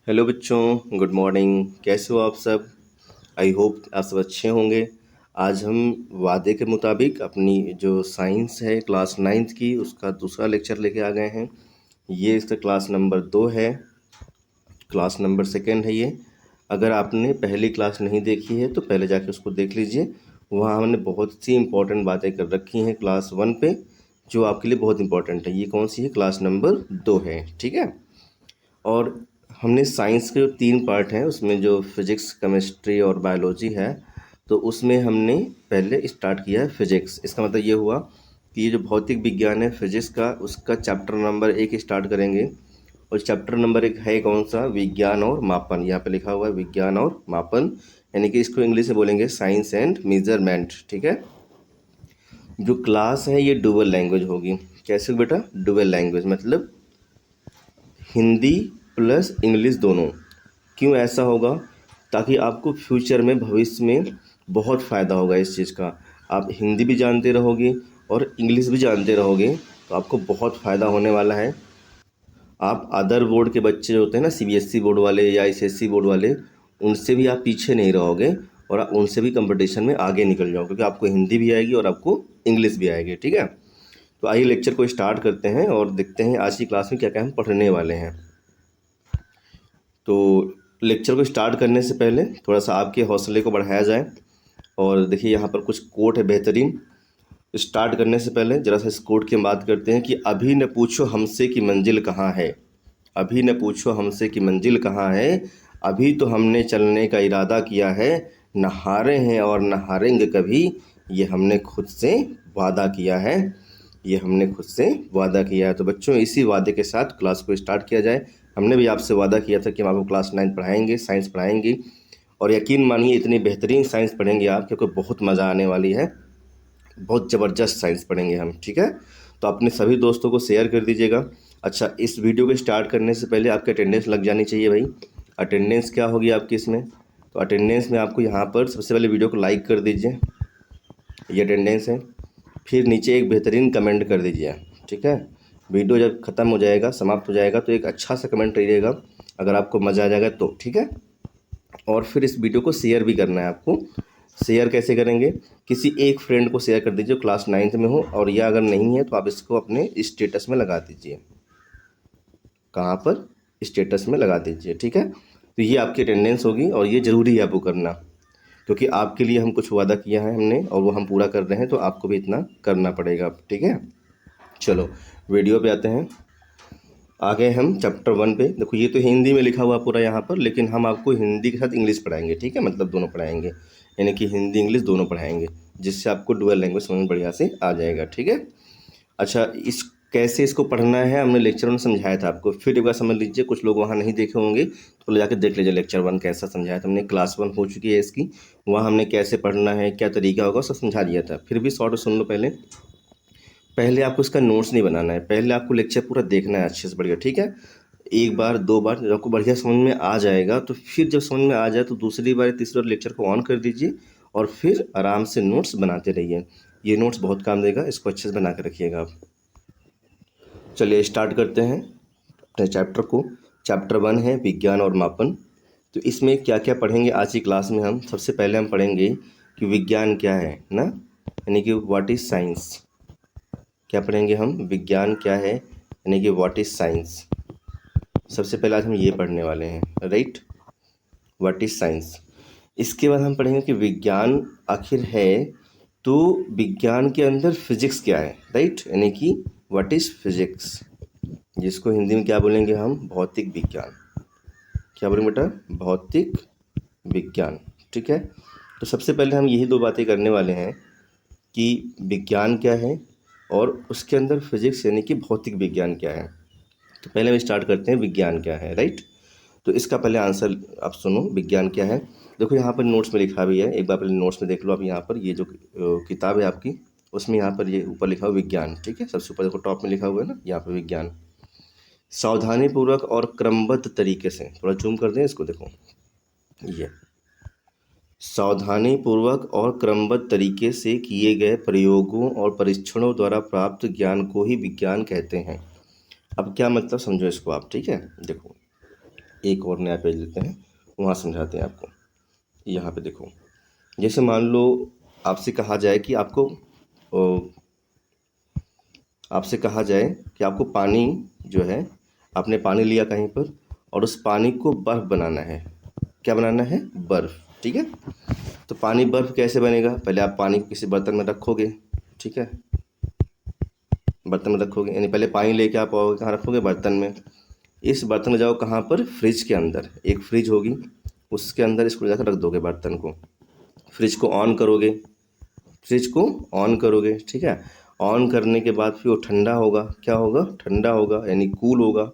Hello बच्चों, good morning. कैसे हो आप सब? आई होप आप सब अच्छे होंगे। आज हम वादे के मुताबिक अपनी जो साइंस है क्लास नाइन्थ की उसका दूसरा लेक्चर लेके आ गए हैं। ये इसका क्लास नंबर 2 है, क्लास नंबर सेकंड है ये। अगर आपने पहली क्लास नहीं देखी है तो पहले जाके उसको देख लीजिए। वहाँ हमने बहुत सी इंपॉर्टेंट बातें कर रखी हैं क्लास 1 पे, जो आपके लिए बहुत इंपॉर्टेंट है। ये कौन सी है? क्लास नंबर 2 है, ठीक है। और हमने साइंस के जो 3 पार्ट हैं उसमें जो फिज़िक्स, केमिस्ट्री और बायोलॉजी है, तो उसमें हमने पहले स्टार्ट किया है फिज़िक्स। इसका मतलब ये हुआ कि ये जो भौतिक विज्ञान है फिज़िक्स का, उसका चैप्टर नंबर 1 स्टार्ट करेंगे। और चैप्टर नंबर 1 है कौन सा? विज्ञान और मापन। यहाँ पे लिखा हुआ है विज्ञान और मापन, यानी कि इसको इंग्लिश में बोलेंगे साइंस एंड मेजरमेंट, ठीक है। जो क्लास है ये डुअल लैंग्वेज होगी। कैसे बेटा? डुअल लैंग्वेज मतलब हिंदी प्लस इंग्लिश दोनों। क्यों ऐसा होगा? ताकि आपको फ्यूचर में, भविष्य में बहुत फ़ायदा होगा इस चीज़ का। आप हिंदी भी जानते रहोगे और इंग्लिश भी जानते रहोगे, तो आपको बहुत फ़ायदा होने वाला है। आप अदर बोर्ड के बच्चे जो होते हैं ना, सीबीएसई बोर्ड वाले या आईसीएसई बोर्ड वाले, उनसे भी आप पीछे नहीं रहोगे और आप उनसे भी कंपटीशन में आगे निकल जाओगे, क्योंकि आपको हिंदी भी आएगी और आपको इंग्लिश भी आएगी, ठीक है। तो आइए लेक्चर को स्टार्ट करते हैं और देखते हैं आज की क्लास में क्या क्या हम पढ़ने वाले हैं। तो लेक्चर को स्टार्ट करने से पहले थोड़ा सा आपके हौसले को बढ़ाया जाए। और देखिए यहाँ पर कुछ कोट है बेहतरीन। स्टार्ट करने से पहले ज़रा सा इस कोट की हम बात करते हैं कि अभी न पूछो हमसे कि मंजिल कहाँ है। अभी न पूछो हमसे कि मंजिल कहाँ है, अभी तो हमने चलने का इरादा किया है। न हारे हैं और न हारेंगे कभी, ये हमने खुद से वादा किया है। ये हमने खुद से वादा किया है। तो बच्चों, इसी वादे के साथ क्लास को स्टार्ट किया जाए। हमने भी आपसे वादा किया था कि हम आपको क्लास 9 पढ़ाएंगे, साइंस पढ़ाएंगे। और यकीन मानिए इतनी बेहतरीन साइंस पढ़ेंगे आप, क्योंकि बहुत मज़ा आने वाली है। बहुत ज़बरदस्त साइंस पढ़ेंगे हम, ठीक है। तो अपने सभी दोस्तों को शेयर कर दीजिएगा। अच्छा, इस वीडियो को स्टार्ट करने से पहले आपकी अटेंडेंस लग जानी चाहिए भाई। अटेंडेंस क्या होगी आपकी इसमें? तो अटेंडेंस में आपको यहाँ पर सबसे पहले वीडियो को लाइक कर दीजिए, ये अटेंडेंस है। फिर नीचे एक बेहतरीन कमेंट कर दीजिए, ठीक है। वीडियो जब ख़त्म हो जाएगा, समाप्त हो जाएगा, तो एक अच्छा सा कमेंट रहिएगा अगर आपको मज़ा आ जाएगा तो, ठीक है। और फिर इस वीडियो को शेयर भी करना है आपको। शेयर कैसे करेंगे? किसी एक फ्रेंड को शेयर कर दीजिए, क्लास 9th में हो, और या अगर नहीं है तो आप इसको अपने स्टेटस में लगा दीजिए। कहाँ पर? स्टेटस में लगा दीजिए, ठीक है। तो ये आपकी अटेंडेंस होगी और ये ज़रूरी है आपको करना, क्योंकि आपके लिए हम कुछ वादा किया है हमने और वो हम पूरा कर रहे हैं, तो आपको भी इतना करना पड़ेगा, ठीक है। चलो वीडियो पे आते हैं। आ गए हम चैप्टर 1 पे। देखो ये तो हिंदी में लिखा हुआ पूरा यहाँ पर, लेकिन हम आपको हिंदी के साथ इंग्लिश पढ़ाएंगे, ठीक है। मतलब दोनों पढ़ाएंगे, यानी कि हिंदी इंग्लिश दोनों पढ़ाएंगे, जिससे आपको डुअल लैंग्वेज समझ में बढ़िया से आ जाएगा, ठीक है। अच्छा, इस कैसे इसको पढ़ना है हमने लेक्चर में समझाया था आपको, फिर एक बार समझ लीजिए। कुछ लोग वहाँ नहीं देखे होंगे तो ले जाकर देख लीजिए लेक्चर 1 कैसा समझाया था हमने। क्लास 1 हो चुकी है इसकी, वहाँ हमने कैसे पढ़ना है, क्या तरीका होगा, सब समझा दिया था। फिर भी शॉर्ट सुन लो पहले। पहले आपको इसका नोट्स नहीं बनाना है, पहले आपको लेक्चर पूरा देखना है अच्छे से बढ़िया, ठीक है। एक बार 2 बार जब आपको बढ़िया समझ में आ जाएगा, तो फिर जब समझ में आ जाए तो दूसरी बार तीसरी बार लेक्चर को ऑन कर दीजिए और फिर आराम से नोट्स बनाते रहिए। ये नोट्स बहुत काम देगा, इसको अच्छे से बना के रखिएगा आप। चलिए स्टार्ट करते हैं अपने चैप्टर को। चैप्टर 1 है विज्ञान और मापन। तो इसमें क्या क्या पढ़ेंगे आज की क्लास में हम? सबसे पहले हम पढ़ेंगे कि विज्ञान क्या है ना, यानी कि व्हाट इज़ साइंस। क्या पढ़ेंगे हम? विज्ञान क्या है, यानी कि व्हाट इज़ साइंस। सबसे पहले आज हम ये पढ़ने वाले हैं, राइट, व्हाट इज़ साइंस। इसके बाद हम पढ़ेंगे कि विज्ञान आखिर है तो विज्ञान के अंदर फिजिक्स क्या है, राइट, यानी कि व्हाट इज़ फिजिक्स, जिसको हिंदी में क्या बोलेंगे हम? भौतिक विज्ञान। क्या बोलेंगे बेटा? भौतिक विज्ञान, ठीक है। तो सबसे पहले हम यही 2 बातें करने वाले हैं कि विज्ञान क्या है और उसके अंदर फिजिक्स यानी कि भौतिक विज्ञान क्या है। तो पहले हम स्टार्ट करते हैं विज्ञान क्या है, राइट। तो इसका पहले आंसर आप सुनो, विज्ञान क्या है। देखो यहाँ पर नोट्स में लिखा भी है, एक बार पहले नोट्स में देख लो आप। यहाँ पर ये जो किताब है आपकी, उसमें यहाँ पर ये ऊपर लिखा हुआ विज्ञान, ठीक है। सबसे ऊपर देखो टॉप में लिखा हुआ है ना, यहाँ पर विज्ञान। सावधानी पूर्वक और क्रमबद्ध तरीके से, थोड़ा जूम कर दें इसको, देखो ये सावधानी पूर्वक और क्रमबद्ध तरीके से किए गए प्रयोगों और परीक्षणों द्वारा प्राप्त ज्ञान को ही विज्ञान कहते हैं। अब क्या मतलब समझो इसको आप, ठीक है। देखो एक और नया पेज लेते हैं, वहाँ समझाते हैं आपको। यहाँ पे देखो, जैसे मान लो आपसे कहा जाए कि आपसे कहा जाए कि आपको पानी जो है, आपने पानी लिया कहीं पर और उस पानी को बर्फ़ बनाना है। क्या बनाना है? बर्फ़। ठीक है, तो पानी बर्फ़ कैसे बनेगा? पहले आप पानी को किसी बर्तन में रखोगे। ठीक है, बर्तन में रखोगे, यानी पहले पानी लेके आप आओगे, कहाँ रखोगे? बर्तन में। इस बर्तन में जाओ कहाँ पर? फ्रिज के अंदर। एक फ्रिज होगी, उसके अंदर इसको जाकर रख दोगे बर्तन को। फ्रिज को ऑन करोगे, फ्रिज को ऑन करोगे। ठीक है, ऑन करने के बाद फिर वो ठंडा होगा। क्या होगा? ठंडा होगा, यानी कूल होगा।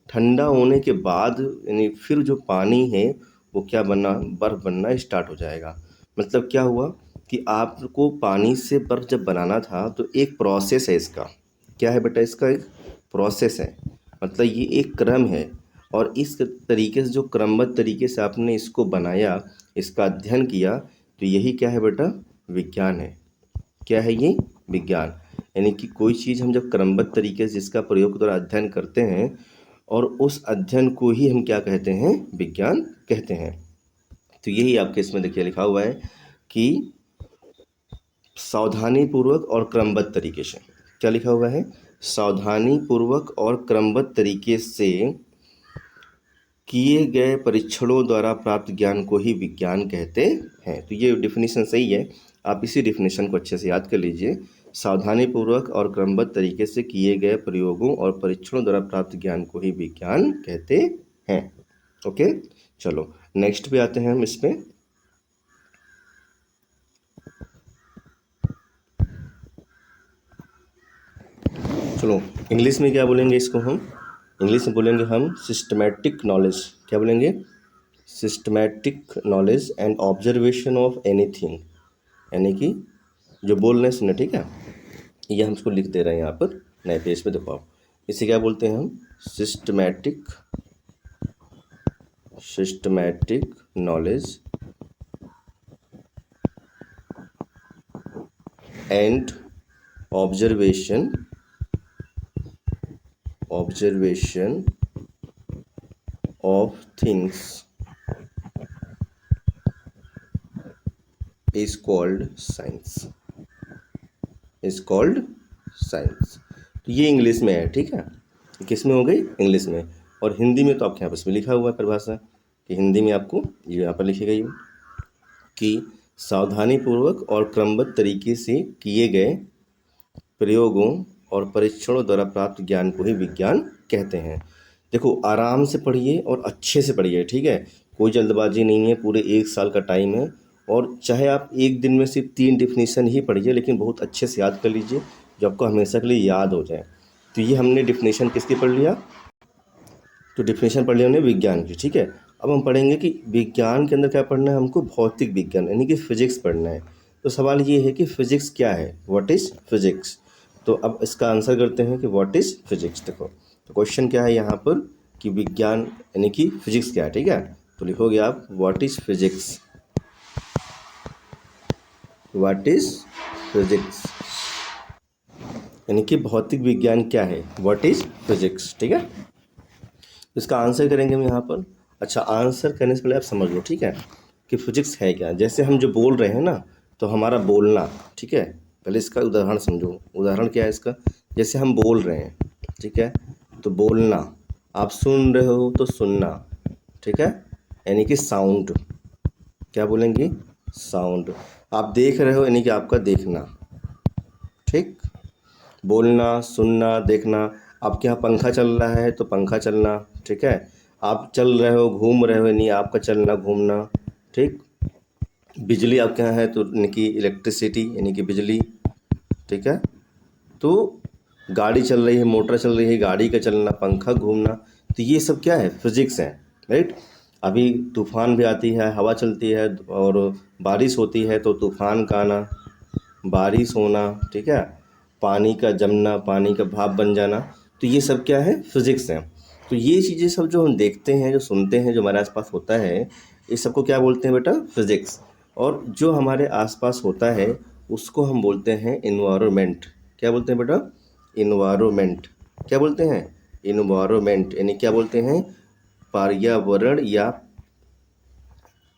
ठंडा होने के बाद यानी फिर जो पानी है वो क्या बनना? बर्फ़ बनना स्टार्ट हो जाएगा। मतलब क्या हुआ कि आपको पानी से बर्फ़ जब बनाना था तो एक प्रोसेस है इसका। क्या है बेटा? इसका एक प्रोसेस है, मतलब ये एक क्रम है। और इस तरीके से जो क्रमबद्ध तरीके से आपने इसको बनाया, इसका अध्ययन किया, तो यही क्या है बेटा? विज्ञान है। क्या है ये? विज्ञान। यानी कि कोई चीज़ हम जब क्रमबद्ध तरीके से जिसका प्रयोग द्वारा अध्ययन करते हैं और उस अध्ययन को ही हम क्या कहते हैं? विज्ञान कहते हैं। तो यही आपके इसमें देखिए लिखा हुआ है कि सावधानी पूर्वक और क्रमबद्ध तरीके से। क्या लिखा हुआ है? सावधानी पूर्वक और क्रमबद्ध तरीके से किए गए परीक्षणों द्वारा प्राप्त ज्ञान को ही विज्ञान कहते हैं। तो ये डेफिनेशन सही है, आप इसी डेफिनेशन को अच्छे से याद कर लीजिए। सावधानीपूर्वक और क्रमबद्ध तरीके से किए गए प्रयोगों और परीक्षणों द्वारा प्राप्त ज्ञान को ही विज्ञान कहते हैं। ओके, चलो नेक्स्ट पे आते हैं हम। इस पे चलो इंग्लिश में क्या बोलेंगे इसको हम? इंग्लिश में बोलेंगे हम सिस्टमैटिक नॉलेज। क्या बोलेंगे? Systematic knowledge and observation of anything, यानी कि जो बोल रहे हैं सुने। ठीक है, ये हम इसको लिख दे रहे हैं यहाँ पर नए पेज पे। देखो आप इसे क्या बोलते हैं हम? Systematic knowledge and observation of things is called science. तो ये इंग्लिश में है। ठीक है, किस में हो गई? इंग्लिश में। और हिंदी में तो आपके यहाँ पर लिखा हुआ है परिभाषा कि हिंदी में आपको ये यहाँ पर लिखी गई है कि सावधानीपूर्वक और क्रमबद्ध तरीके से किए गए प्रयोगों और परीक्षणों द्वारा प्राप्त ज्ञान को ही विज्ञान कहते हैं। देखो आराम से पढ़िए और अच्छे से पढ़िए। ठीक है, कोई जल्दबाजी नहीं है, पूरे 1 साल का टाइम है। और चाहे आप एक दिन में सिर्फ 3 डेफिनेशन ही पढ़िए, लेकिन बहुत अच्छे से याद कर लीजिए जो आपको हमेशा के लिए याद हो जाए। तो ये हमने डेफिनेशन किसकी पढ़ लिया? तो डेफिनेशन पढ़ लिया हमने विज्ञान की। ठीक है, अब हम पढ़ेंगे कि विज्ञान के अंदर क्या पढ़ना है हमको? भौतिक विज्ञान, यानी कि फिजिक्स पढ़ना है। तो सवाल ये है कि फिजिक्स क्या है? What is physics? तो अब इसका आंसर करते हैं कि व्हाट इज़ फिजिक्स। देखो तो क्वेश्चन क्या है यहाँ पर कि विज्ञान यानी कि फिजिक्स क्या है। ठीक है, तो लिखोगे आप what is physics. What is physics यानी कि भौतिक विज्ञान क्या है? What is physics. ठीक है, इसका आंसर करेंगे हम यहाँ पर। अच्छा, आंसर करने से पहले आप समझ लो, ठीक है, कि फिजिक्स है क्या। जैसे हम जो बोल रहे हैं ना, तो हमारा बोलना, ठीक है, पहले इसका उदाहरण समझो। उदाहरण क्या है इसका? जैसे हम बोल रहे हैं, ठीक है, तो बोलना, आप सुन रहे हो तो सुनना। ठीक है, यानी कि साउंड। क्या बोलेंगे? साउंड। आप देख रहे हो यानी कि आपका देखना। ठीक, बोलना, सुनना, देखना। आपके यहाँ पंखा चल रहा है तो पंखा चलना। ठीक है, आप चल रहे हो, घूम रहे हो, यानी आपका चलना घूमना। ठीक, बिजली आपके यहाँ है तो यानी कि इलेक्ट्रिसिटी, यानी कि बिजली। ठीक है, तो गाड़ी चल रही है, मोटर चल रही है, गाड़ी का चलना, पंखा घूमना। तो ये सब क्या है? फिजिक्स है। राइट, अभी तूफान भी आती है, हवा चलती है और बारिश होती है तो तूफान का आना, बारिश होना। ठीक है, पानी का जमना, पानी का भाप बन जाना। तो ये सब क्या है? फिजिक्स है। तो ये चीज़ें सब जो हम देखते हैं, जो सुनते हैं, जो हमारे आसपास होता है, इस सबको क्या बोलते हैं बेटा? फिजिक्स। और जो हमारे आसपास होता है उसको हम बोलते हैं इन्वायरमेंट। क्या बोलते हैं बेटा? इन्वायरमेंट। क्या बोलते हैं? इन्वायरमेंट, यानी क्या बोलते हैं? पर्यावरण या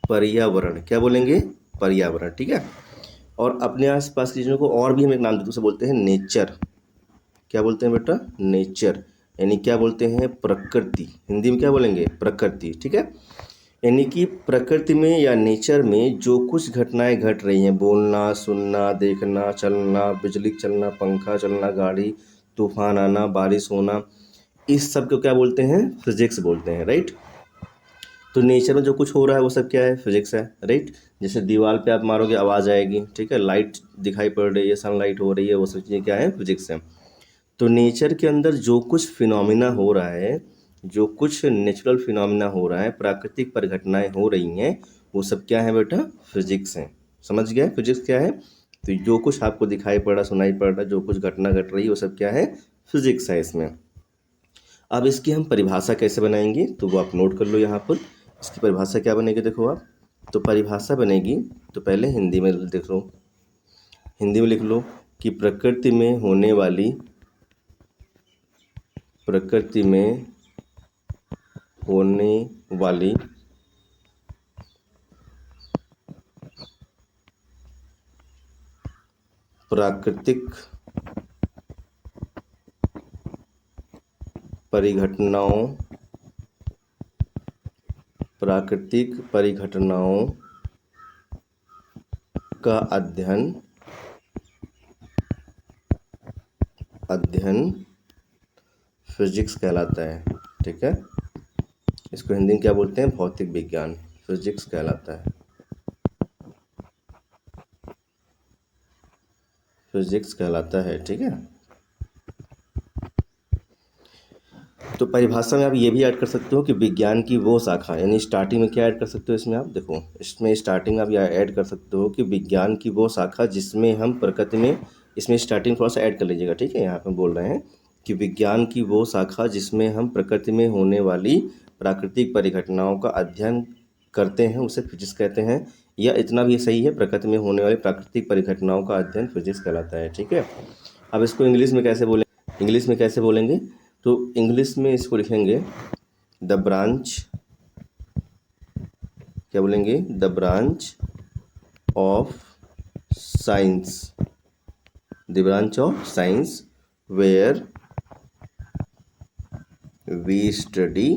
पर्यावरण, क्या बोलेंगे, पर्यावरण, ठीक है। और अपने आसपास की चीज़ों को और भी हम एक नाम देते हैं, उसे बोलते हैं नेचर। क्या बोलते हैं बेटा, नेचर, यानी क्या बोलते हैं, प्रकृति। हिंदी में क्या बोलेंगे, प्रकृति, ठीक है। यानी कि प्रकृति में या नेचर में जो कुछ घटनाएं घट रही हैं, बोलना, सुनना, देखना, चलना, बिजली चलना, पंखा चलना, गाड़ी, तूफान आना, बारिश होना, इस सब को क्या बोलते हैं, फिजिक्स बोलते हैं, राइट। तो नेचर में जो कुछ हो रहा है वो सब क्या है, फिजिक्स है, राइट। जैसे दीवार पे आप मारोगे आवाज़ आएगी, ठीक है, लाइट दिखाई पड़ रही है, सनलाइट हो रही है, वो सब चीज़ें क्या है, फिजिक्स है। तो नेचर के अंदर जो कुछ फिनोमिना हो रहा है, जो कुछ नेचुरल फिनोमिना हो रहा है, प्राकृतिक परिघटनाएं हो रही हैं, वो सब क्या है बेटा, फिजिक्स हैं। समझ गया फिजिक्स क्या है। तो जो कुछ आपको दिखाई पड़ रहा, सुनाई पड़ रहा, जो कुछ घटना घट रही है, वो सब क्या है, फिजिक्स है इसमें। अब इसकी हम परिभाषा कैसे बनाएंगे, तो वो आप नोट कर लो यहाँ पर। इसकी परिभाषा क्या बनेगी, देखो आप। तो परिभाषा बनेगी, तो पहले हिंदी में देख लो, हिंदी में लिख लो कि प्रकृति में होने वाली, प्रकृति में होने वाली प्राकृतिक परिघटनाओं, प्राकृतिक परिघटनाओं का अध्ययन, अध्ययन फिजिक्स कहलाता है, ठीक है। इसको हिंदी में क्या बोलते हैं, भौतिक विज्ञान, फिजिक्स कहलाता है, फिजिक्स कहलाता है, ठीक है। तो परिभाषा में आप ये भी ऐड कर सकते हो कि विज्ञान की वो शाखा, यानी स्टार्टिंग में क्या ऐड कर सकते हो इसमें, आप देखो इसमें स्टार्टिंग में आप यह ऐड कर सकते हो कि विज्ञान की वो शाखा जिसमें हम प्रकृति में, इसमें स्टार्टिंग थोड़ा सा ऐड कर लीजिएगा, ठीक है। यहाँ पे बोल रहे हैं कि विज्ञान की वो शाखा जिसमें हम प्रकृति में होने वाली प्राकृतिक परिघटनाओं का अध्ययन करते हैं, उसे फिजिक्स कहते हैं। या इतना भी सही है, प्रकृति में होने वाली प्राकृतिक परिघटनाओं का अध्ययन फिजिक्स कहलाता है, ठीक है। अब इसको इंग्लिश में कैसे बोलें, इंग्लिश में कैसे बोलेंगे, तो इंग्लिश में इसको लिखेंगे द ब्रांच, क्या बोलेंगे, the branch of science, the branch of science where we study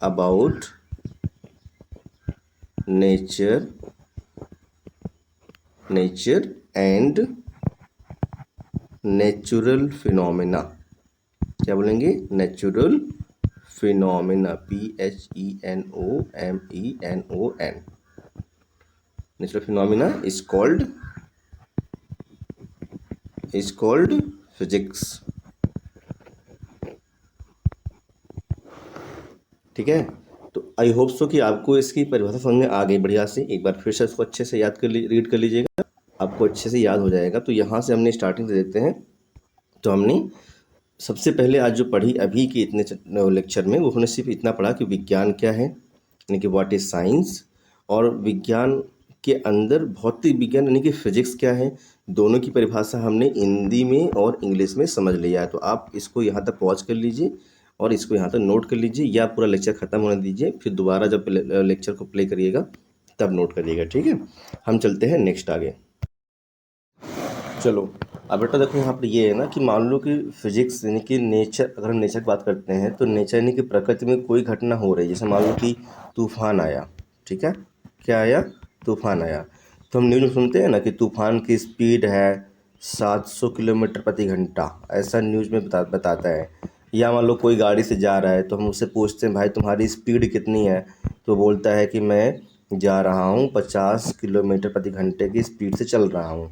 about nature, nature and natural phenomena, क्या बोलेंगे, natural phenomena, PHENOMENON, natural phenomena is called physics, ठीक है। तो आई होप सो कि आपको इसकी परिभाषा समझ में आ गई बढ़िया से। एक बार फिर से इसको अच्छे से याद कर रीड कर लीजिएगा, आपको अच्छे से याद हो जाएगा। तो यहाँ से हमने स्टार्टिंग से देखते हैं। तो हमने सबसे पहले आज जो पढ़ी अभी के इतने लेक्चर में, वो हमने सिर्फ इतना पढ़ा कि विज्ञान क्या है, यानी कि व्हाट इज साइंस, और विज्ञान के अंदर भौतिक विज्ञान यानी कि फिजिक्स क्या है, दोनों की परिभाषा हमने हिंदी में और इंग्लिश में समझ लिया है। तो आप इसको यहाँ तक पॉज कर लीजिए और इसको यहाँ तक नोट कर लीजिए, या पूरा लेक्चर ख़त्म होने दीजिए, फिर दोबारा जब लेक्चर को प्ले करिएगा तब नोट करिएगा, ठीक है। हम चलते हैं नेक्स्ट आगे। चलो अब बेटा देखो, यहाँ पर ये है ना कि मान लो कि फिजिक्स यानी कि नेचर, अगर हम नेचर की बात करते हैं तो नेचर यानी कि प्रकृति में कोई घटना हो रही है, जैसे मान लो कि तूफान आया, ठीक है, क्या आया, तूफान आया। तो हम न्यूज़ में सुनते हैं ना कि तूफान की स्पीड है 700 किलोमीटर प्रति घंटा, ऐसा न्यूज़ में बताता है। या मान लो कोई गाड़ी से जा रहा है, तो हम उससे पूछते हैं भाई तुम्हारी स्पीड कितनी है, तो बोलता है कि मैं जा रहा हूँ 50 किलोमीटर प्रति घंटे की स्पीड से चल रहा हूँ।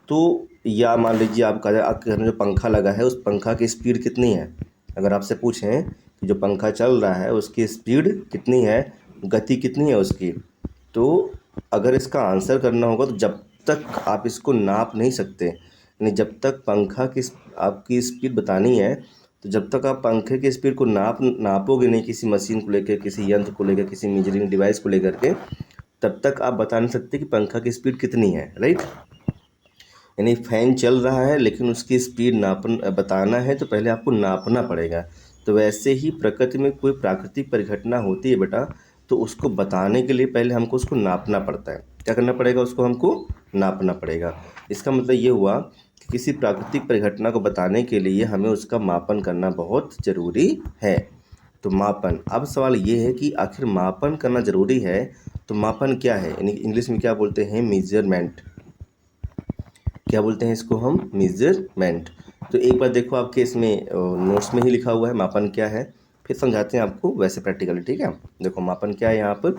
तो या मान लीजिए आपके घर में जो पंखा लगा है, उस पंखा की स्पीड कितनी है, अगर आपसे पूछें कि जो पंखा चल रहा है उसकी स्पीड कितनी है, गति कितनी है उसकी, तो अगर इसका आंसर करना होगा तो जब तक आप इसको नाप नहीं सकते, यानी जब तक पंखा की आपकी स्पीड बतानी है, तो जब तक आप पंखे की स्पीड को नापोगे नहीं किसी मशीन को लेकर, किसी यंत्र को लेकर, किसी मेजरिंग डिवाइस को लेकर के, तब तक आप बता नहीं सकते कि पंखा की स्पीड कितनी है, राइट। यानी फ़ैन चल रहा है लेकिन उसकी स्पीड बताना है तो पहले आपको नापना पड़ेगा। तो वैसे ही प्रकृति में कोई प्राकृतिक परिघटना होती है बेटा, तो उसको बताने के लिए पहले हमको उसको नापना पड़ता है। क्या करना पड़ेगा? उसको हमको नापना पड़ेगा। इसका मतलब ये हुआ कि किसी प्राकृतिक परिघटना को बताने के लिए हमें उसका मापन करना बहुत ज़रूरी है। तो मापन, अब सवाल ये है कि आखिर मापन करना ज़रूरी है, तो मापन क्या है? यानी इंग्लिश में क्या बोलते हैं? मेजरमेंट। क्या बोलते हैं इसको हम? मेजरमेंट। तो एक बार देखो आपके इसमें नोट्स में ही लिखा हुआ है मापन क्या है, फिर समझाते हैं आपको वैसे प्रैक्टिकली, ठीक है। देखो मापन क्या है यहाँ पर,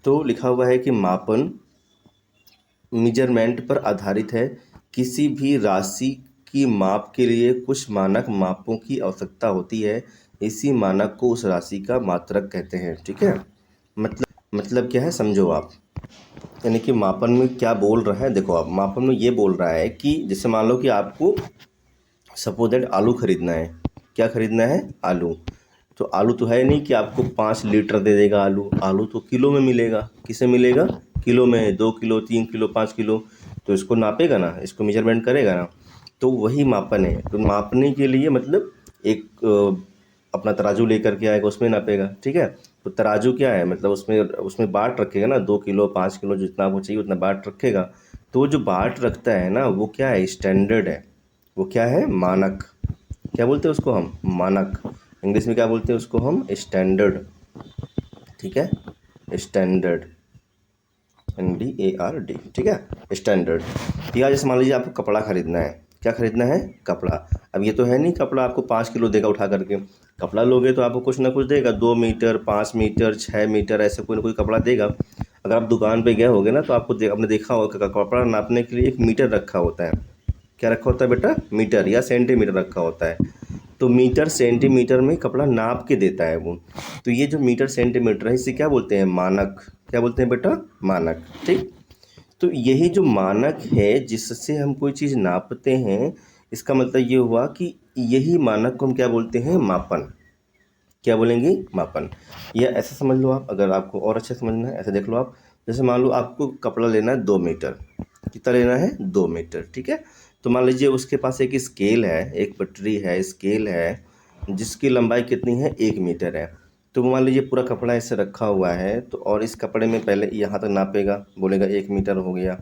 तो लिखा हुआ है कि मापन मेजरमेंट पर आधारित है। किसी भी राशि की माप के लिए कुछ मानक मापों की आवश्यकता होती है। इसी मानक को उस राशि का मात्रक कहते हैं, ठीक है। मतलब क्या है समझो आप। यानी कि मापन में क्या बोल रहा है, देखो आप मापन में ये बोल रहा है कि जैसे मान लो कि आपको सपोज दैट आलू खरीदना है। क्या खरीदना है? आलू। तो आलू तो है नहीं कि आपको 5 लीटर दे देगा आलू। आलू तो किलो में मिलेगा। किसे मिलेगा? किलो में। 2 किलो, 3 किलो, 5 किलो। तो इसको नापेगा ना, इसको मेजरमेंट करेगा ना। तो वही मापन है। तो मापने के लिए मतलब एक अपना तराजू लेकर के आएगा, उसमें नापेगा, ठीक है। तो तराजू क्या है? मतलब उसमें बाट रखेगा ना, 2 किलो, 5 किलो, जितना आपको चाहिए उतना बाट रखेगा। तो जो बाट रखता है ना, वो क्या है? स्टैंडर्ड है। वो क्या है? मानक। क्या बोलते हैं उसको हम? मानक। इंग्लिश में क्या बोलते हैं उसको हम? स्टैंडर्ड, ठीक है। स्टैंडर्ड, NDARD, ठीक है, स्टैंडर्ड। या जैसे मान लीजिए आपको कपड़ा खरीदना है। क्या खरीदना है? कपड़ा। अब ये तो है नहीं कपड़ा आपको 5 किलो देगा उठा करके। कपड़ा लोगे तो आपको कुछ ना कुछ देगा, 2 मीटर, 5 मीटर, 6 मीटर, ऐसे कोई ना कोई कपड़ा देगा। अगर आप दुकान पे गए होगे ना, तो आपको आपने देखा होगा कपड़ा नापने के लिए एक मीटर रखा होता है। क्या रखा होता है बेटा? मीटर या सेंटीमीटर रखा होता है। तो मीटर सेंटीमीटर में कपड़ा नाप के देता है वो। तो ये जो मीटर सेंटीमीटर है, इसे क्या बोलते हैं? मानक। क्या बोलते हैं बेटा? मानक, ठीक। तो यही जो मानक है जिससे हम कोई चीज़ नापते हैं, इसका मतलब ये हुआ कि यही मानक को हम क्या बोलते हैं? मापन। क्या बोलेंगे? मापन। या ऐसे समझ लो आप, अगर आपको और अच्छे समझना है ऐसे देख लो आप। जैसे मान लो आपको कपड़ा लेना है 2 मीटर। कितना लेना है? 2 मीटर, ठीक है। तो मान लीजिए उसके पास एक स्केल है, एक पटरी है, स्केल है, जिसकी लंबाई कितनी है? 1 मीटर है। तो मान लीजिए पूरा कपड़ा ऐसे रखा हुआ है, तो और इस कपड़े में पहले यहाँ तक नापेगा, बोलेगा 1 मीटर हो गया।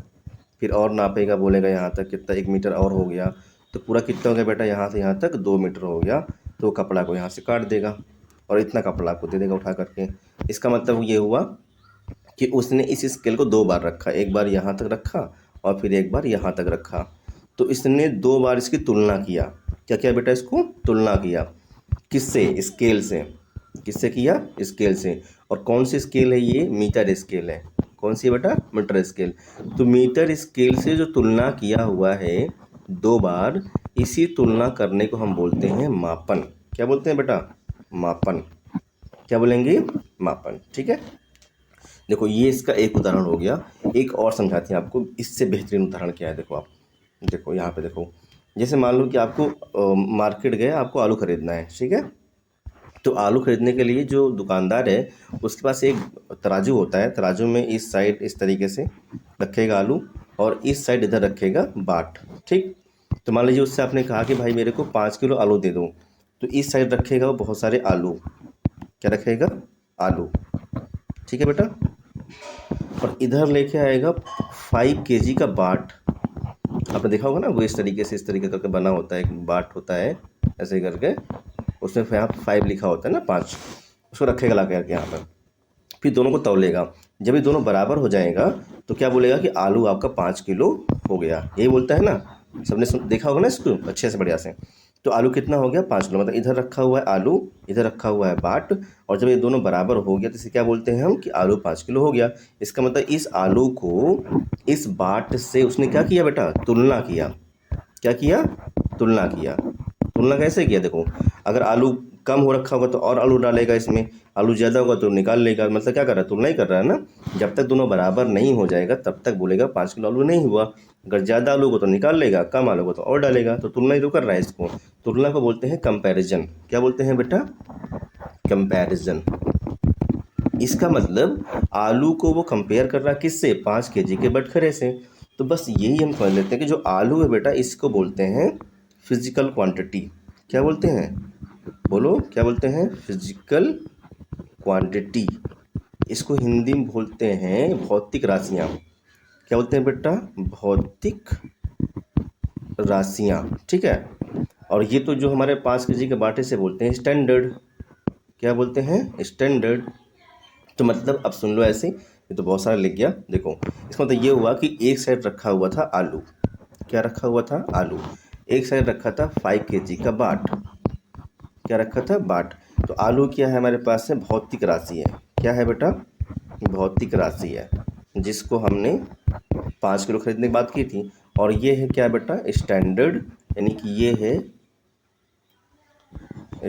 फिर और नापेगा, बोलेगा यहाँ तक कितना? 1 मीटर और हो गया। तो पूरा कितना हो गया बेटा? यहाँ से यहाँ तक 2 मीटर हो गया। तो कपड़ा को यहाँ से काट देगा और इतना कपड़ा आपको दे देगा उठा करके। इसका मतलब ये हुआ कि उसने इस स्केल को 2 बार रखा, एक बार यहाँ तक रखा और फिर एक बार यहाँ तक रखा। तो इसने 2 बार इसकी तुलना किया। क्या किया बेटा? इसको तुलना किया। किससे? स्केल से। किससे किया? स्केल से। और कौन सी स्केल है ये? मीटर स्केल है। कौन सी बेटा? Metre scale. तो मीटर स्केल से जो तुलना किया हुआ है 2 बार, इसी तुलना करने को हम बोलते हैं मापन। क्या बोलते हैं बेटा? मापन। क्या बोलेंगे? मापन, ठीक है। देखो ये इसका एक उदाहरण हो गया। एक और समझाते हैं आपको, इससे बेहतरीन उदाहरण क्या है। देखो आप, देखो यहाँ पे देखो। जैसे मान लो कि आपको मार्केट गए, आपको आलू खरीदना है, ठीक है। तो आलू खरीदने के लिए जो दुकानदार है उसके पास एक तराजू होता है। तराजू में इस साइड इस तरीके से रखेगा आलू और इस साइड इधर रखेगा बाट, ठीक। तो मान लीजिए उससे आपने कहा कि भाई मेरे को 5 किलो आलू दे दो। तो इस साइड रखेगा वो बहुत सारे आलू। क्या रखेगा? आलू, ठीक है बेटा। और इधर लेके आएगा 5 kg का बाट। आपने देखा होगा ना, वो इस तरीके करके बना होता है, एक बाट होता है ऐसे करके, उसमें यहाँ 5 लिखा होता है ना, 5। उसको रखेगा ला करके यहाँ पर। फिर दोनों को तौलेगा। जब ये दोनों बराबर हो जाएगा तो क्या बोलेगा कि आलू आपका 5 किलो हो गया। यही बोलता है ना, सबने देखा होगा ना इसको अच्छे से बढ़िया से। तो आलू कितना हो गया? 5 किलो। मतलब इधर रखा हुआ है आलू, इधर रखा हुआ है बाट, और जब ये दोनों बराबर हो गया तो इसे क्या बोलते हैं हम? कि आलू 5 किलो हो गया। इसका मतलब इस आलू को इस बाट से उसने क्या किया बेटा? तुलना किया। क्या किया? तुलना किया। तुलना कैसे किया? देखो, अगर आलू कम हो रखा होगा तो और आलू डालेगा इसमें, आलू ज़्यादा होगा तो निकाल लेगा। मतलब क्या कर रहा है? तुलना ही कर रहा है ना। जब तक दोनों बराबर नहीं हो जाएगा तब तक बोलेगा 5 किलो आलू नहीं हुआ। अगर ज़्यादा आलू को तो निकाल लेगा, कम आलू को तो और डालेगा। तो तुलना ही तो कर रहा है इसको। तुलना को बोलते हैं कंपैरिजन। क्या बोलते हैं बेटा? कंपैरिजन। इसका मतलब आलू को वो कंपेयर कर रहा है किससे? 5 kg के बटखरे से। तो बस यही हम समझ लेते हैं कि जो आलू है बेटा, इसको बोलते हैं फिजिकल क्वांटिटी। क्या बोलते हैं? बोलो क्या बोलते हैं? Physical quantity. इसको हिंदी में बोलते हैं भौतिक राशियाँ। क्या बोलते हैं बेटा? भौतिक राशियाँ, ठीक है। और ये तो जो हमारे 5 केजी के बाटे से बोलते हैं स्टैंडर्ड। क्या बोलते हैं? स्टैंडर्ड। तो मतलब अब सुन लो ऐसे, ये तो बहुत सारा लिख गया। देखो इसका मतलब ये हुआ कि एक साइड रखा हुआ था आलू। क्या रखा हुआ था? आलू। एक साइड रखा था 5 केजी का बाट। क्या रखा था? बाट। तो आलू क्या है हमारे पास में? भौतिक राशि है। क्या है बेटा? भौतिक राशि है, जिसको हमने 5 किलो खरीदने की बात की थी। और ये है क्या बेटा? स्टैंडर्ड, यानी कि ये है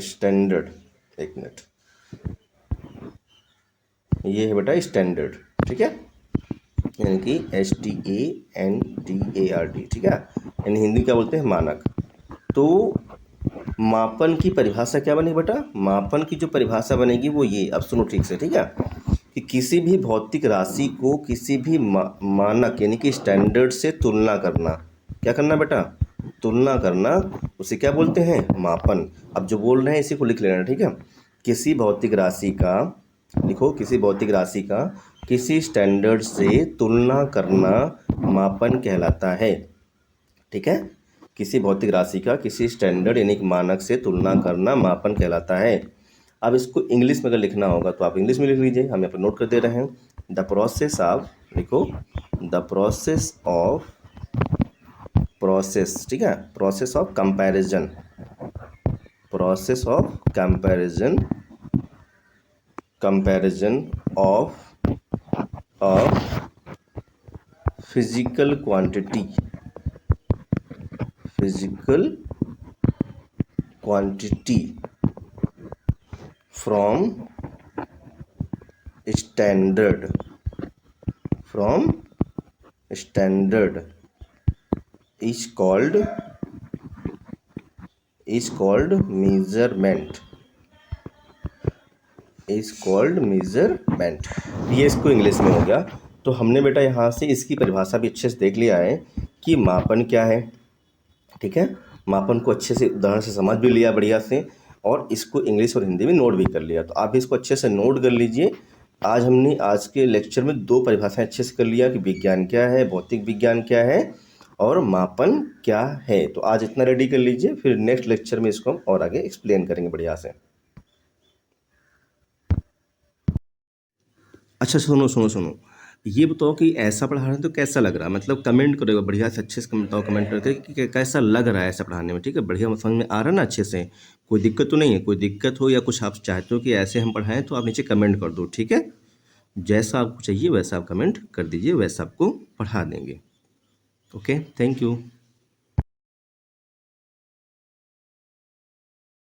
स्टैंडर्ड। एक मिनट, ये है बेटा स्टैंडर्ड, ठीक है, यानी कि STANDARD, ठीक है। यानी हिंदी क्या बोलते हैं? मानक। तो मापन की परिभाषा क्या बनेगी बेटा? मापन की जो परिभाषा बनेगी वो ये, अब सुनो ठीक से, ठीक है, कि किसी भी भौतिक राशि को किसी भी मानक यानी कि स्टैंडर्ड से तुलना करना। क्या करना बेटा? तुलना करना। उसे क्या बोलते हैं? मापन। अब जो बोल रहे हैं इसी को लिख लेना, ठीक है। किसी भौतिक राशि का, लिखो, किसी भौतिक राशि का किसी स्टैंडर्ड से तुलना करना मापन कहलाता है, ठीक है। किसी भौतिक राशि का किसी स्टैंडर्ड यानी कि मानक से तुलना करना मापन कहलाता है। अब इसको इंग्लिश में अगर लिखना होगा तो आप इंग्लिश में लिख लीजिए, हम यहाँ पर नोट कर दे रहे हैं। द प्रोसेस ऑफ, लिखो, द प्रोसेस ऑफ, प्रोसेस, ठीक है, process of comparison, process of comparison, comparison of physical quantity, physical quantity from standard, from standard is called measurement, is called measurement। ये इसको इंग्लिश में हो गया। तो हमने बेटा यहाँ से इसकी परिभाषा भी अच्छे से देख लिया है कि मापन क्या है, ठीक है। मापन को अच्छे से उदाहरण से समझ भी लिया बढ़िया से, और इसको इंग्लिश और हिंदी में नोट भी कर लिया। तो आप भी इसको अच्छे से नोट कर लीजिए। आज हमने आज के लेक्चर में 2 परिभाषाएं अच्छे से कर लिया कि विज्ञान क्या है, भौतिक विज्ञान क्या है, और मापन क्या है। तो आज इतना रेडी कर लीजिए, फिर नेक्स्ट लेक्चर में इसको हम और आगे एक्सप्लेन करेंगे बढ़िया से। अच्छा सुनो सुनो सुनो, ये बताओ कि ऐसा पढ़ा रहे हैं तो कैसा लग रहा है? मतलब कमेंट करो बढ़िया से, अच्छे से बताओ कमेंट करके कि कैसा लग रहा है ऐसा पढ़ाने में, ठीक है। बढ़िया समझ में आ रहा है ना अच्छे से? कोई दिक्कत तो नहीं है? कोई दिक्कत हो या कुछ आप चाहते हो कि ऐसे हम पढ़ाएं तो आप नीचे कमेंट कर दो, ठीक है। जैसा आपको चाहिए वैसा आप कमेंट कर दीजिए, वैसा आपको पढ़ा देंगे। Okay, thank you.